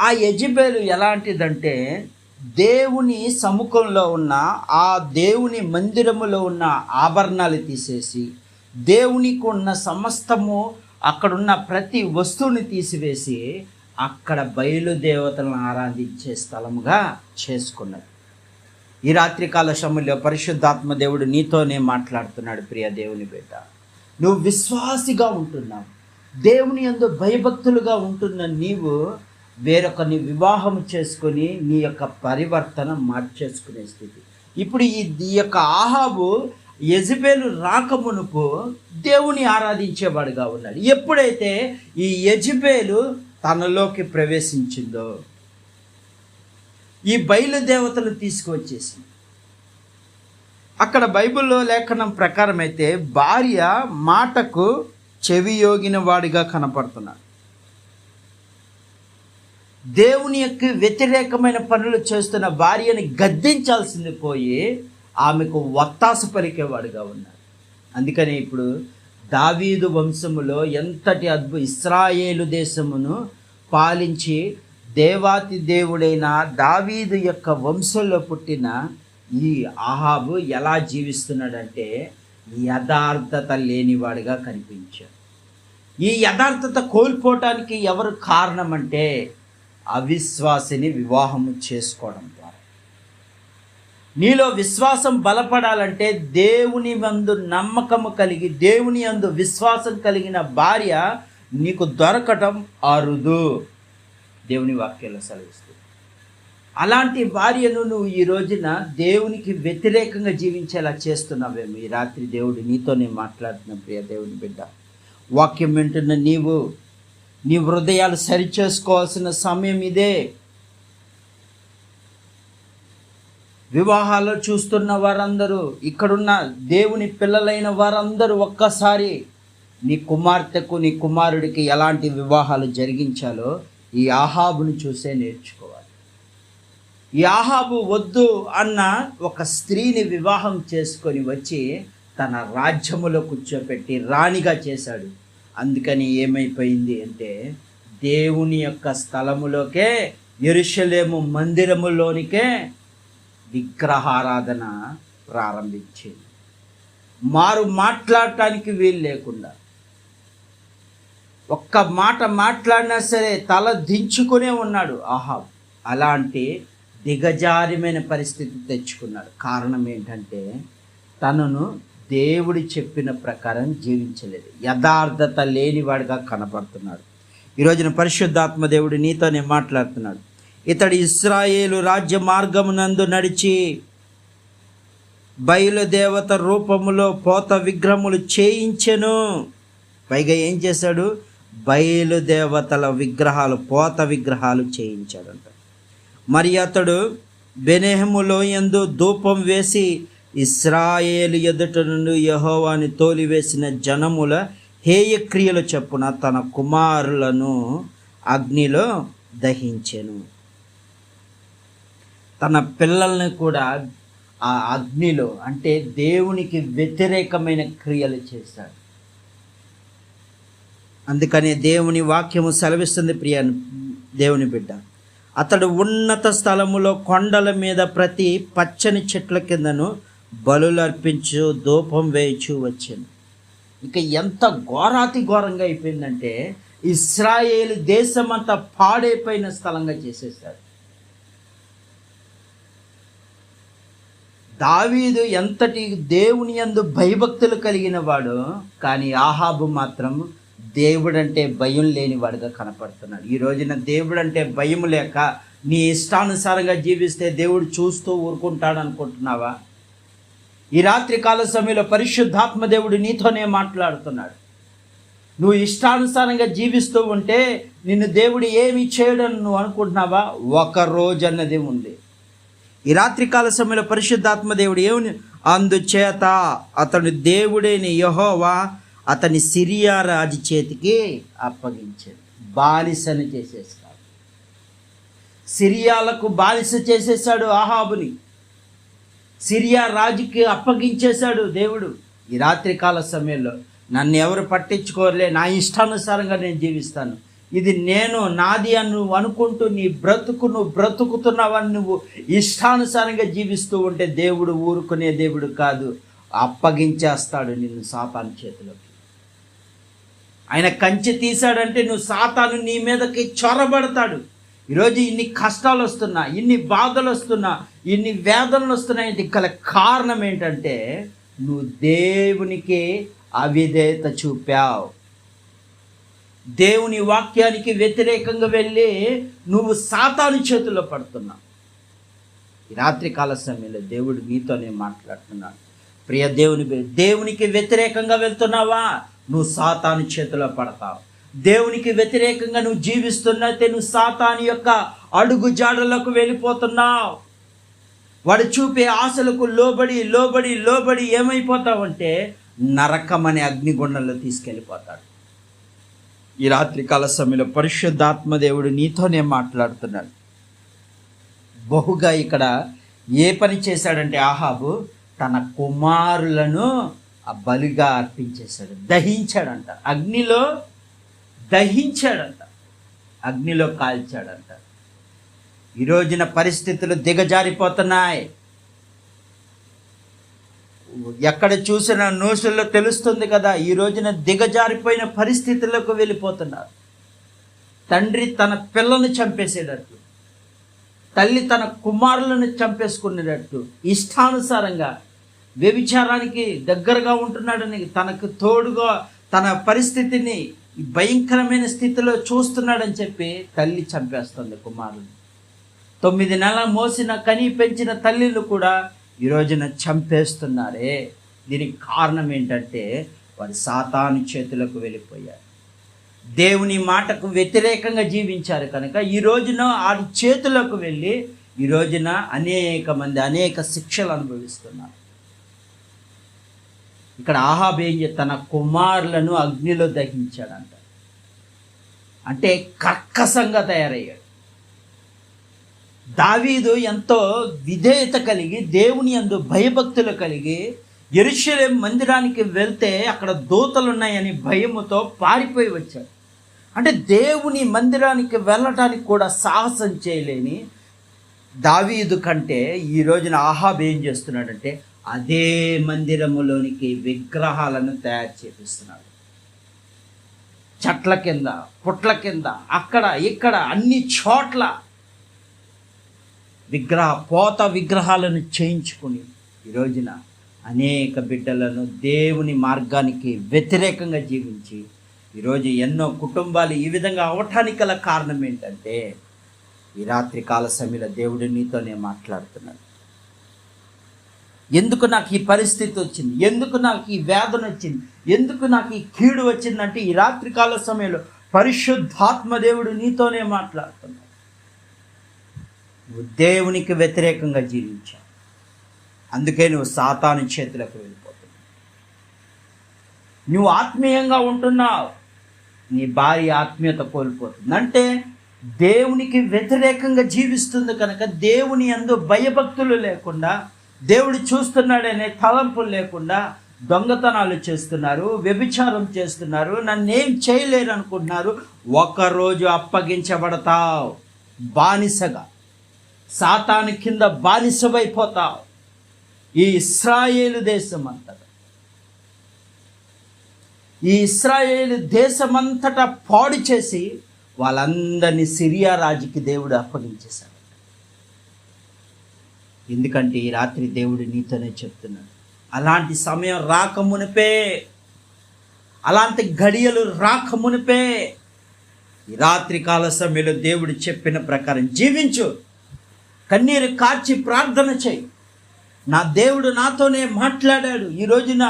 ఆ యెజెబెలు ఎలాంటిదంటే, దేవుని సముఖంలో ఉన్న ఆ దేవుని మందిరములో ఉన్న ఆభరణాలు తీసేసి, దేవునికి ఉన్న సమస్తము అక్కడున్న ప్రతి వస్తువుని తీసివేసి అక్కడ బయలుదేవతలను ఆరాధించే స్థలముగా చేసుకున్నది. ఈ రాత్రికాల సమయంలో పరిశుద్ధాత్మ దేవుడు నీతోనే మాట్లాడుతున్నాడు. ప్రియ దేవుని బిడ్డ, నువ్వు విశ్వాసిగా ఉంటున్నావు, దేవుని యందు భయభక్తులుగా ఉంటున్న నీవు వేరొకరిని వివాహం చేసుకొని నీ యొక్క పరివర్తన మార్చేసుకునే స్థితి. ఇప్పుడు ఈ యొక్క ఆహాబు యెజెబెలు రాకమునుపు దేవుని ఆరాధించేవాడుగా ఉన్నాడు. ఎప్పుడైతే ఈ యెజెబెలు తనలోకి ప్రవేశించిందో ఈ బయలుదేవతలు తీసుకువచ్చేసి, అక్కడ బైబిల్లో లేఖనం ప్రకారం అయితే భార్య మాటకు చెవి యోగిన వాడిగా కనపడుతున్నాడు. దేవుని యొక్క వ్యతిరేకమైన పనులు చేస్తున్న భార్యని గద్దించాల్సింది పోయి ఆమెకు వత్తాస పలికేవాడుగా ఉన్నాడు. అందుకని ఇప్పుడు దావీదు వంశములో ఎంతటి ఇశ్రాయేలు దేశమును పాలించి దేవాతి దేవుడైన దావీదు యొక్క వంశంలో పుట్టిన ఈ ఆహాబు ఎలా జీవిస్తున్నాడంటే యథార్థత లేనివాడిగా కనిపించాడు. ఈ యథార్థత కోల్పోవటానికి ఎవరు కారణం అంటే అవిశ్వాసిని వివాహము చేసుకోవడం ద్వారా. నీలో విశ్వాసం బలపడాలంటే దేవుని యందు నమ్మకము కలిగి దేవుని యందు విశ్వాసం కలిగిన భార్య నీకు దొరకటం అరుదు. దేవుని వాక్యాల్లో సెలవిస్తుంది. అలాంటి భార్యను నువ్వు ఈ రోజున దేవునికి వ్యతిరేకంగా జీవించేలా చేస్తున్నావేమో. ఈ రాత్రి దేవుడు నీతోనే మాట్లాడుతున్న ప్రియ దేవుని బిడ్డ, వాక్యం వింటున్న నీవు నీ హృదయాలు సరిచేసుకోవాల్సిన సమయం ఇదే. వివాహాలు చూస్తున్న వారందరూ, ఇక్కడున్న దేవుని పిల్లలైన వారందరూ ఒక్కసారి నీ కుమార్తెకు నీ కుమారుడికి ఎలాంటి వివాహాలు జరిగించాలో ఈ ఆహాబును చూసే నేర్చుకోవాలి. ఈ ఆహాబు వద్దు అన్న ఒక స్త్రీని వివాహం చేసుకొని వచ్చి తన రాజ్యములో కూర్చోపెట్టి రాణిగా చేశాడు. అందుకని ఏమైపోయింది అంటే దేవుని యొక్క స్థలములోకే, యెరూషలేము మందిరములోనికే విగ్రహారాధన ప్రారంభించింది. మారు మాట్లాడటానికి వీలు లేకుండా, ఒక్క మాట మాట్లాడినా సరే తల దించుకునే ఉన్నాడు ఆహాబు. అలాంటి దిగజారిమైన పరిస్థితి తెచ్చుకున్నాడు. కారణం ఏంటంటే తనను దేవుడు చెప్పిన ప్రకారం జీవించలేదు, యథార్థత లేనివాడిగా కనపడుతున్నాడు. ఈరోజున పరిశుద్ధాత్మ దేవుడు నీతోనే మాట్లాడుతున్నాడు. ఇతడు ఇశ్రాయేలు రాజ్య మార్గమునందు నడిచి బయలుదేవత రూపములో పోత విగ్రహములు చేయించెను. పైగా ఏం చేశాడు? బయలుదేవతల విగ్రహాలు, పోత విగ్రహాలు చేయించాడంట. మరి అతడు బెనేహములో యందు ధూపం వేసి ఇశ్రాయేలు ఎదుట నుండి యెహోవాని తోలివేసిన జనముల హేయక్రియల చొప్పున తన కుమారులను అగ్నిలో దహించెను. తన పిల్లల్ని కూడా ఆ అగ్నిలో, అంటే దేవునికి వ్యతిరేకమైన క్రియలు చేశాడు. అందుకనే దేవుని వాక్యము సెలవిస్తుంది ప్రియ దేవుని బిడ్డ, అతడు ఉన్నత స్థలములో కొండల మీద ప్రతి పచ్చని చెట్ల కిందను బలులు అర్పించు ధూపం వేయచు వచ్చాను. ఇక ఎంత ఘోరాతి ఘోరంగా అయిపోయిందంటే ఇశ్రాయేలు దేశమంతా పాడైపోయిన స్థలంగా చేసేసాడు. దావీదు ఎంతటి దేవుని యందు భయభక్తులు కలిగిన వాడు, కానీ ఆహాబు మాత్రం దేవుడంటే భయం లేనివాడుగా కనపడుతున్నాడు. ఈ రోజున దేవుడంటే భయం లేక నీ ఇష్టానుసారంగా జీవిస్తే దేవుడు చూస్తూ ఊరుకుంటాడు అనుకుంటున్నావా? ఈ రాత్రి కాల సమయంలో పరిశుద్ధాత్మ దేవుడు నీతోనే మాట్లాడుతున్నాడు. నువ్వు ఇష్టానుసారంగా జీవిస్తూ ఉంటే నిన్ను దేవుడు ఏమి చేయడని నువ్వు అనుకుంటున్నావా? ఒక రోజు అన్నది ఉంది. ఈ రాత్రి కాల సమయంలో పరిశుద్ధాత్మ దేవుడు ఏమని, అందుచేత అతడు దేవుడైన యెహోవా అతని సిరియా రాజు చేతికి అప్పగించాడు. బానిసని చేసేసాడు. సిరియాలకు బానిస చేసేసాడు ఆహాబుని. సిరియా రాజుకి అప్పగించేశాడు దేవుడు. ఈ రాత్రి కాల సమయంలో నన్ను ఎవరు పట్టించుకోరలే, నా ఇష్టానుసారంగా నేను జీవిస్తాను, ఇది నేను నాది అని నువ్వు అనుకుంటూ నీ నువ్వు బ్రతుకుతున్నావని నువ్వు ఇష్టానుసారంగా జీవిస్తూ ఉంటే దేవుడు ఊరుకునే దేవుడు కాదు, అప్పగించేస్తాడు నిన్ను సాతాను చేతిలోకి. ఆయన కంచె తీశాడంటే నువ్వు సాతాను నీ మీదకి చొరబడతాడు. ఈరోజు ఇన్ని కష్టాలు వస్తున్నా, ఇన్ని బాధలు వస్తున్నా, ఇన్ని వేదనలు వస్తున్నాయి, గల కారణం ఏంటంటే నువ్వు దేవునికి అవిధేయత చూపావు. దేవుని వాక్యానికి వ్యతిరేకంగా వెళ్ళి నువ్వు సాతాను చేతుల్లో పడుతున్నావు. ఈ రాత్రికాల సమయంలో దేవుడు నీతోనే మాట్లాడుతున్నాడు. ప్రియ దేవునికి వ్యతిరేకంగా వెళ్తున్నావా, నువ్వు సాతాను చేతిలో పడతావు. దేవునికి వ్యతిరేకంగా నువ్వు జీవిస్తున్నట్టే నువ్వు సాతాను యొక్క అడుగు జాడలకు వెళ్ళిపోతున్నావు. వాడు చూపే ఆశలకు లోబడి లోబడి లోబడి ఏమైపోతావంటే నరకం అనే అగ్నిగుండంలో తీసుకెళ్ళిపోతాడు. ఈ రాత్రికాల సమయంలో పరిశుద్ధాత్మ దేవుడు నీతోనే మాట్లాడుతున్నాడు. బహుగా ఇక్కడ ఏ పని చేశాడంటే ఆహాబు తన కుమారులను ఆ బలిగా అర్పించేశాడు, దహించాడంట, అగ్నిలో దహించాడంట, అగ్నిలో కాల్చాడంట. ఈ రోజున పరిస్థితులు దిగజారిపోతున్నాయి. ఎక్కడ చూసిన న్యూస్లో తెలుస్తుంది కదా, ఈ రోజున దిగజారిపోయిన పరిస్థితులకు వెళ్ళిపోతున్నారు. తండ్రి తన పిల్లల్ని చంపేసేటట్టు, తల్లి తన కుమారులను చంపేసుకునేటట్టు, ఇష్టానుసారంగా వ్యభిచారానికి దగ్గరగా ఉంటున్నాడని తనకు తోడుగా తన పరిస్థితిని భయంకరమైన స్థితిలో చూస్తున్నాడని చెప్పి తల్లి చంపేస్తుంది కుమారుని. 9 నెలలు మోసిన కని పెంచిన తల్లిలు కూడా ఈ రోజున చంపేస్తున్నారే. దీనికి కారణం ఏంటంటే వారు సాతాను చేతులకు వెళ్ళిపోయారు. దేవుని మాటకు వ్యతిరేకంగా జీవించారు కనుక ఈ రోజున వారి చేతులకు వెళ్ళి ఈ రోజున అనేక మంది అనేక శిక్షలు అనుభవిస్తున్నారు. ఇక్కడ ఆహాబు ఏం తన కుమారులను అగ్నిలో దహించాడంట. అంటే కర్కశంగా తయారయ్యాడు. దావీదు ఎంతో విధేయత కలిగి దేవుని యందు భయభక్తులు కలిగి యెరూషలేము మందిరానికి వెళ్తే అక్కడ దూతలు ఉన్నాయని భయముతో పారిపోయి వచ్చాడు. అంటే దేవుని మందిరానికి వెళ్ళటానికి కూడా సాహసం చేయలేని దావీదు కంటే ఈ రోజున ఆహాబు ఏం చేస్తున్నాడంటే అదే మందిరములోనికి విగ్రహాలను తయారు చేపిస్తున్నాడు. చెట్ల కింద, పుట్ల కింద, అక్కడ ఇక్కడ అన్ని చోట్ల విగ్రహాలను చేయించుకుని ఈ రోజున అనేక బిడ్డలను దేవుని మార్గానికి వ్యతిరేకంగా జీవించి ఈరోజు ఎన్నో కుటుంబాలు ఈ విధంగా అవటానికి గల కారణం ఏంటంటే ఈ రాత్రి కాల సమయంలో దేవుడు నీతోనే మాట్లాడుతున్నాడు. ఎందుకు నాకు ఈ పరిస్థితి వచ్చింది, ఎందుకు నాకు ఈ వేదన వచ్చింది, ఎందుకు నాకు ఈ కీడు వచ్చిందంటే ఈ రాత్రికాల సమయంలో పరిశుద్ధాత్మ దేవుడు నీతోనే మాట్లాడుతున్నాడు. నువ్వు దేవునికి వ్యతిరేకంగా జీవించావు, అందుకే నువ్వు సాతాను చేతులకు వెళ్ళిపోతున్నావు. నువ్వు ఆత్మీయంగా ఉంటున్నావు, నీ భార్య ఆత్మీయత కోల్పోతుంది. అంటే దేవునికి వ్యతిరేకంగా జీవిస్తుంది కనుక దేవుని యందు భయభక్తులు లేకుండా, దేవుడు చూస్తున్నాడనే తలంపులు లేకుండా దొంగతనాలు చేస్తున్నారు, వ్యభిచారం చేస్తున్నారు, నన్నేం చేయలేరు అనుకుంటున్నారు. ఒకరోజు అప్పగించబడతావు, బానిసగా సాతాను కింద బానిసమైపోతావు. ఈ ఇశ్రాయేలు దేశం అంతటా, ఈ ఇశ్రాయేలు దేశమంతటా పాడు చేసి వాళ్ళందరినీ సిరియా రాజుకి దేవుడు అప్పగించేశాడు. ఎందుకంటే ఈ రాత్రి దేవుడు నీతోనే చెప్తున్నాడు, అలాంటి సమయం రాకమునిపే, అలాంటి గడియలు రాకమునిపే ఈ రాత్రి కాల సమయంలో దేవుడు చెప్పిన ప్రకారం జీవించు. కన్నీరు కార్చి ప్రార్థన చేయి. నా దేవుడు నాతోనే మాట్లాడాడు. ఈ రోజున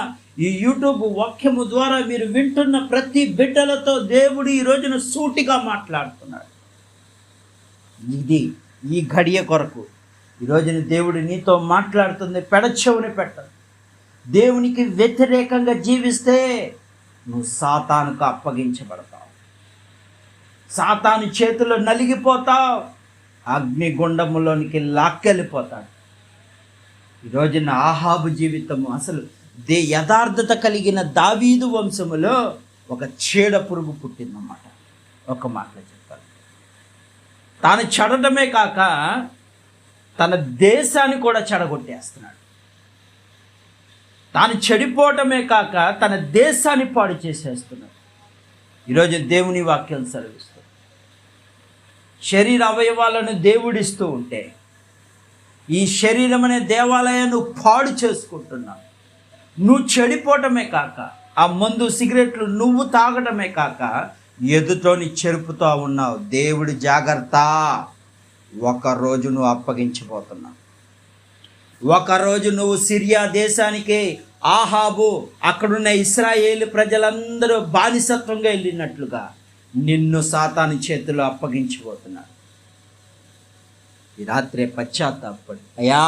ఈ యూట్యూబ్ వాక్యము ద్వారా మీరు వింటున్న ప్రతి బిడ్డలతో దేవుడు ఈ రోజున సూటిగా మాట్లాడుతున్నాడు. ఇది ఈ గడియ కొరకు ఈ రోజున దేవుడు నీతో మాట్లాడుతుంది. పెడచెవుని పెట్టదు. దేవునికి వ్యతిరేకంగా జీవిస్తే నువ్వు సాతానుకు అప్పగించబడతావు, సాతాను చేతిలో నలిగిపోతావు, అగ్నిగుండములోనికి లాక్కెళ్ళిపోతాడు. ఈ రోజున ఆహాబు జీవితము అసలు యథార్థత కలిగిన దావీదు వంశములో ఒక చీడ పురుగు పుట్టిందన్నమాట. ఒక మాటలో చెప్పాలి, తాను చెడటమే కాక తన దేశాన్ని కూడా చెడగొట్టేస్తున్నాడు. తాను చెడిపోవటమే కాక తన దేశాన్ని పాడు చేసేస్తున్నాడు. ఈరోజు దేవుని వాక్యం సెలవిస్తుంది, శరీర అవయవాలను దేవుడిస్తూ ఉంటే ఈ శరీరం అనే దేవాలయాన్ని పాడు చేసుకుంటున్నావు. నువ్వు చెడిపోవటమే కాక ఆ మందు సిగరెట్లు నువ్వు తాగటమే కాక ఎదుటోని చెరుపుతూ ఉన్నావు. దేవుడి జాగ్రత్త, ఒకరోజు నువ్వు అప్పగించిపోతున్నావు. ఒకరోజు నువ్వు సిరియా దేశానికి ఆహాబు అక్కడున్న ఇశ్రాయేలు ప్రజలందరూ బానిసత్వంగా వెళ్ళినట్లుగా నిన్ను సాతాను చేతిలో అప్పగించిపోతున్నాడు. ఈ రాత్రే పశ్చాత్తాపడి, అయ్యా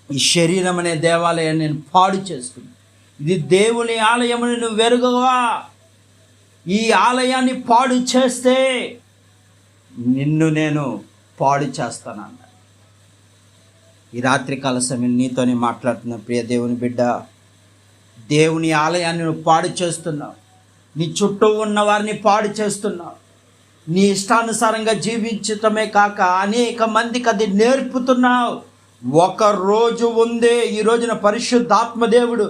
ఈ శరీరం అనే దేవాలయాన్ని నేను పాడు చేసుకున్నాను, ఇది దేవుని ఆలయమని నువ్వు వెరుగవా? ఈ ఆలయాన్ని పాడు చేస్తే నిన్ను నేను పాడు చేస్తానన్నాడు. ఈ రాత్రికాల సమయం నీతోనే మాట్లాడుతున్న ప్రియ దేవుని బిడ్డ, దేవుని ఆలయాన్ని నువ్వు పాడు చేస్తున్నావు. నీ చుట్టూ ఉన్న వారిని పాడు చేస్తున్నావు. నీ ఇష్టానుసారంగా జీవించటమే కాక అనేక మందికి అది నేర్పుతున్నావు. ఒక రోజు ఉందే, ఈ రోజున పరిశుద్ధాత్మదేవుడు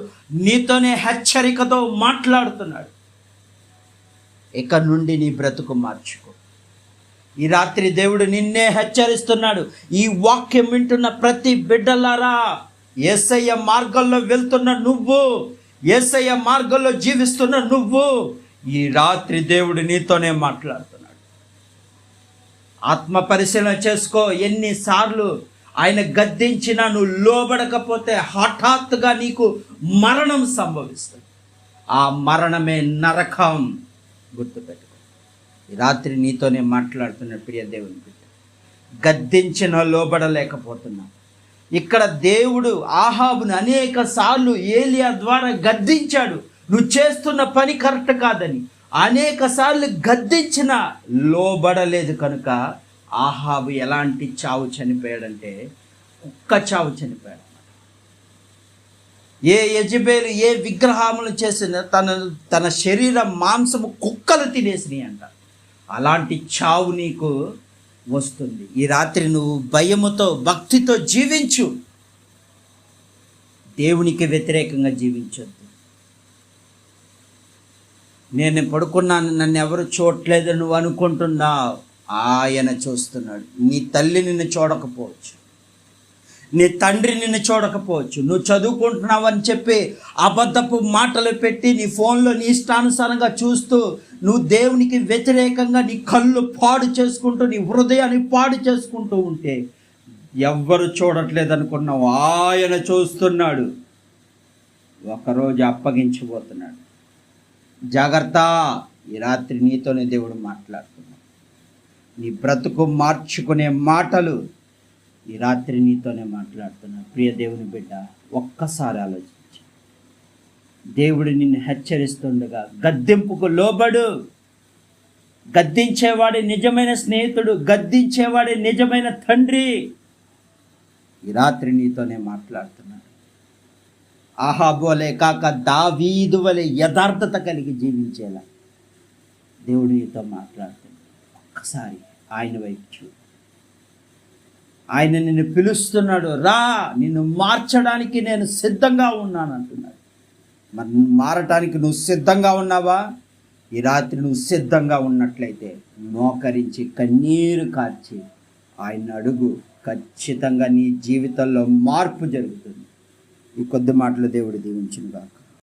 నీతోనే హెచ్చరికతో మాట్లాడుతున్నాడు. ఇక నుండి నీ బ్రతుకు మార్చుకో. ఈ రాత్రి దేవుడు నిన్నే హెచ్చరిస్తున్నాడు. ఈ వాక్యం వింటున్న ప్రతి బిడ్డలారా, యేసయ్య మార్గంలో వెళ్తున్న నువ్వు, యేసయ్య మార్గంలో జీవిస్తున్న నువ్వు, ఈ రాత్రి దేవుడు నీతోనే మాట్లాడుతున్నాడు. ఆత్మ పరిశీలన చేసుకో. ఎన్నిసార్లు ఆయన గద్దించినా నువ్వు లోబడకపోతే హఠాత్తుగా నీకు మరణం సంభవిస్తుంది. ఆ మరణమే నరకం. గుర్తుపెట్టుకో. ఈ రాత్రి నీతోనే మాట్లాడుతున్న ప్రియ దేవుని బిడ్డ, గద్దించిన లోబడలేకపోతున్నా. ఇక్కడ దేవుడు ఆహాబును అనేక సార్లు ఏలియా ద్వారా గద్దించాడు. నువ్వు చేస్తున్న పని కరెక్ట్ కాదని అనేక సార్లు గద్దించిన లోబడలేదు కనుక ఆహాబు ఎలాంటి చావు చనిపోయాడంటే కుక్క చావు చనిపోయాడు. ఏ యజబేలు ఏ విగ్రహములు చేసిన తన శరీర మాంసము కుక్కలు తినేసినాయి అంట. అలాంటి చావు నీకు వస్తుంది. ఈ రాత్రి నువ్వు భయముతో భక్తితో జీవించు. దేవునికి వ్యతిరేకంగా జీవించొద్దు. నేను పడుకున్నాను, నన్ను ఎవరు చూడట్లేదు నువ్వు అనుకుంటున్నావు, ఆయన చూస్తున్నాడు. నీ తల్లి నిన్ను చూడకపోవచ్చు, నీ తండ్రి నిన్ను చూడకపోవచ్చు. నువ్వు చదువుకుంటున్నావు అని చెప్పి అబద్ధపు మాటలు పెట్టి నీ ఫోన్లో నీ ఇష్టానుసారంగా చూస్తూ నువ్వు దేవునికి వ్యతిరేకంగా నీ కళ్ళు పాడు చేసుకుంటూ నీ హృదయాన్ని పాడు చేసుకుంటూ ఉంటే ఎవ్వరు చూడట్లేదు అనుకున్నావు, ఆయన చూస్తున్నాడు. ఒకరోజు అప్పగించబోతున్నాడు. జాగ్రత్త. ఈ రాత్రి నీతోనే దేవుడు మాట్లాడుతున్నాడు. నీ బ్రతుకు మార్చుకునే మాటలు ఈ రాత్రి నీతోనే మాట్లాడుతున్నాడు. ప్రియ దేవుని బిడ్డ, ఒక్కసారి ఆలోచించు. దేవుడు నిన్ను హెచ్చరిస్తుండగా గద్దింపుకు లోబడు. గద్దించేవాడే నిజమైన స్నేహితుడు, గద్దించేవాడే నిజమైన తండ్రి. ఈ రాత్రి నీతోనే మాట్లాడుతున్నాడు. ఆహాబు వలె కాక దావీదు వలె యథార్థత కలిగి జీవించేలా దేవుడు నీతో మాట్లాడుతున్నాడు. ఒక్కసారి ఆయన వైపు చూడు. ఆయన నిన్ను పిలుస్తున్నాడు. రా, నిన్ను మార్చడానికి నేను సిద్ధంగా ఉన్నాను అంటున్నాడు. మరి మారటానికి నువ్వు సిద్ధంగా ఉన్నావా? ఈ రాత్రి నువ్వు సిద్ధంగా ఉన్నట్లయితే మోకరించి కన్నీరు కార్చి ఆయన అడుగు. ఖచ్చితంగా నీ జీవితంలో మార్పు జరుగుతుంది. ఈ కొద్ది మాటలు దేవుడు దీవించును గాక.